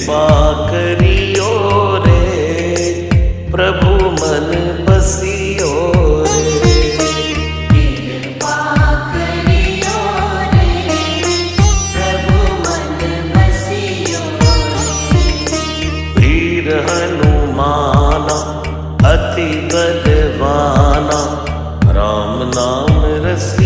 कृपा करियो रे, प्रभु मन बसियो रे। कृपा करियो रे, प्रभु मन बसियो रे। वीर हनुमाना अति बलवाना, राम नाम रसिया